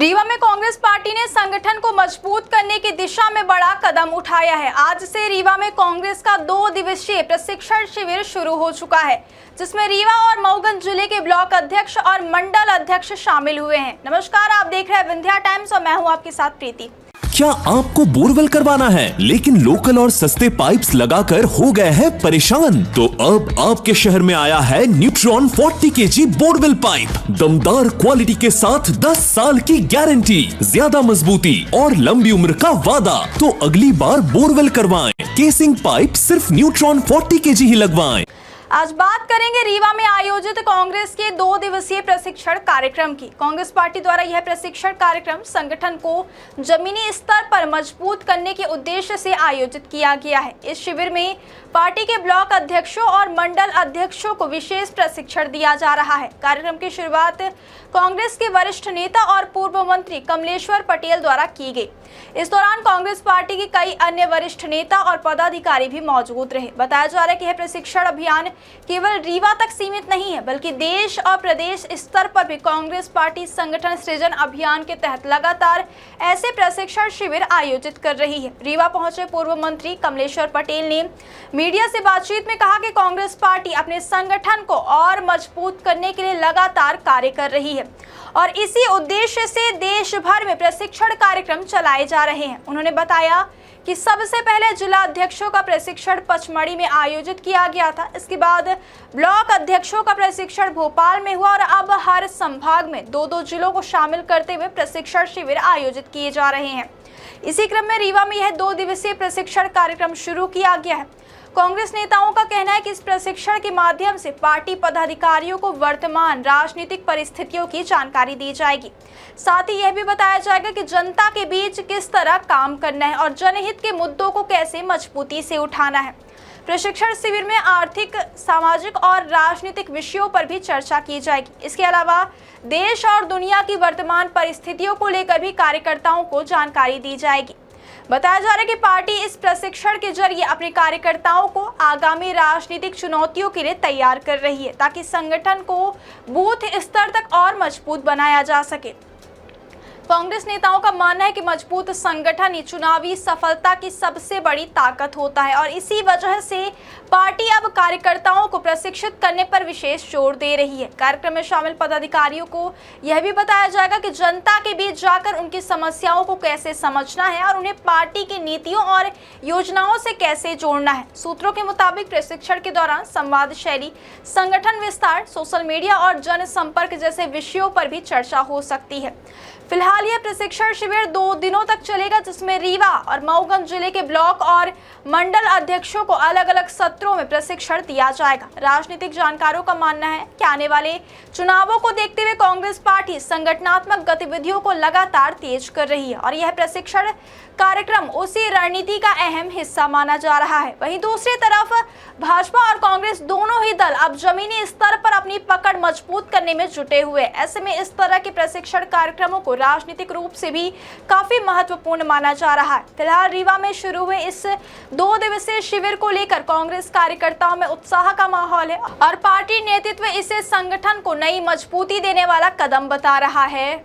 रीवा में कांग्रेस पार्टी ने संगठन को मजबूत करने की दिशा में बड़ा कदम उठाया है। आज से रीवा में कांग्रेस का 2 दिवसीय प्रशिक्षण शिविर शुरू हो चुका है, जिसमें रीवा और मऊगंज जिले के ब्लॉक अध्यक्ष और मंडल अध्यक्ष शामिल हुए हैं। नमस्कार, आप देख रहे हैं विंध्या टाइम्स और मैं हूं आपके साथ प्रीति। क्या आपको बोरवेल करवाना है लेकिन लोकल और सस्ते पाइप्स लगाकर हो गए हैं परेशान? तो अब आपके शहर में आया है न्यूट्रॉन 40 kg बोरवेल पाइप। दमदार क्वालिटी के साथ 10 साल की गारंटी, ज्यादा मजबूती और लंबी उम्र का वादा। तो अगली बार बोरवेल करवाएं, केसिंग पाइप सिर्फ न्यूट्रॉन 40 kg ही लगवाएं। आज बात करेंगे रीवा में आयोजित कांग्रेस के 2 दिवसीय प्रशिक्षण कार्यक्रम की। कांग्रेस पार्टी द्वारा यह प्रशिक्षण कार्यक्रम संगठन को जमीनी स्तर पर मजबूत करने के उद्देश्य से आयोजित किया गया है। इस शिविर में पार्टी के ब्लॉक अध्यक्षों और मंडल अध्यक्षों को विशेष प्रशिक्षण दिया जा रहा है। कार्यक्रम की शुरुआत कांग्रेस के वरिष्ठ नेता और पूर्व मंत्री कमलेश्वर पटेल द्वारा की गई। इस दौरान कांग्रेस पार्टी के कई अन्य वरिष्ठ नेता और पदाधिकारी भी मौजूद रहे। बताया जा रहा है कि यह प्रशिक्षण अभियान केवल रीवा तक सीमित नहीं है, बल्कि देश और प्रदेश स्तर पर भी कांग्रेस पार्टी संगठन सृजन अभियान के तहत लगातार ऐसे प्रशिक्षण शिविर आयोजित कर रही है। रीवा पहुंचे पूर्व मंत्री कमलेश्वर पटेल ने मीडिया से बातचीत में कहा कि कांग्रेस पार्टी अपने संगठन को और मजबूत करने के लिए लगातार कार्य कर रही है और इसी उद्देश्य से देश भर में प्रशिक्षण कार्यक्रम चलाए जा रहे हैं। उन्होंने बताया कि सबसे पहले जिला अध्यक्षों का प्रशिक्षण पचमढ़ी में आयोजित किया गया था। इसके बाद ब्लॉक अध्यक्षों का प्रशिक्षण भोपाल में हुआ और अब हर संभाग में 2-2 जिलों को शामिल करते हुए प्रशिक्षण शिविर आयोजित किए जा रहे हैं। इसी क्रम में रीवा में यह 2 दिवसीय प्रशिक्षण कार्यक्रम शुरू किया गया है। कांग्रेस नेताओं का कहना है कि इस प्रशिक्षण के माध्यम से पार्टी पदाधिकारियों को वर्तमान राजनीतिक परिस्थितियों की जानकारी दी जाएगी। साथ ही यह भी बताया जाएगा कि जनता के बीच किस तरह काम करना है और जनहित के मुद्दों को कैसे मजबूती से उठाना है। प्रशिक्षण शिविर में आर्थिक, सामाजिक और राजनीतिक विषयों पर भी चर्चा की जाएगी। इसके अलावा देश और दुनिया की वर्तमान परिस्थितियों को लेकर भी कार्यकर्ताओं को जानकारी दी जाएगी। बताया जा रहा है कि पार्टी इस प्रशिक्षण के जरिए अपने कार्यकर्ताओं को आगामी राजनीतिक चुनौतियों के लिए तैयार कर रही है, ताकि संगठन को बूथ स्तर तक और मजबूत बनाया जा सके। कांग्रेस नेताओं का मानना है कि मजबूत संगठन ही चुनावी सफलता की सबसे बड़ी ताकत होता है और इसी वजह से पार्टी अब कार्यकर्ताओं को प्रशिक्षित करने पर विशेष जोर दे रही है। कार्यक्रम में शामिल पदाधिकारियों को यह भी बताया जाएगा कि जनता के बीच जाकर उनकी समस्याओं को कैसे समझना है और उन्हें पार्टी की नीतियों और योजनाओं से कैसे जोड़ना है। सूत्रों के मुताबिक प्रशिक्षण के दौरान संवाद शैली, संगठन विस्तार, सोशल मीडिया और जनसंपर्क जैसे विषयों पर भी चर्चा हो सकती है। फिलहाल यह प्रशिक्षण शिविर 2 दिनों तक चलेगा, जिसमें रीवा और मऊगंज जिले के ब्लॉक और मंडल अध्यक्षों को अलग अलग सत्रों में प्रशिक्षण दिया जाएगा। राजनीतिक जानकारों का मानना है कि आने वाले चुनावों को देखते हुए कांग्रेस पार्टी संगठनात्मक गतिविधियों को लगातार तेज कर रही है और यह प्रशिक्षण कार्यक्रम उसी रणनीति का अहम हिस्सा माना जा रहा है। वहीं दूसरी तरफ भाजपा और कांग्रेस दोनों ही दल अब जमीनी स्तर पर अपनी पकड़ मजबूत करने में जुटे हुए। ऐसे में इस तरह के प्रशिक्षण कार्यक्रमों को राजनीतिक रूप से भी काफी महत्वपूर्ण माना जा रहा है। फिलहाल रीवा में शुरू हुए इस 2 दिवसीय शिविर को लेकर कांग्रेस कार्यकर्ताओं में उत्साह का माहौल है और पार्टी नेतृत्व इसे संगठन को नई मजबूती देने वाला कदम बता रहा है।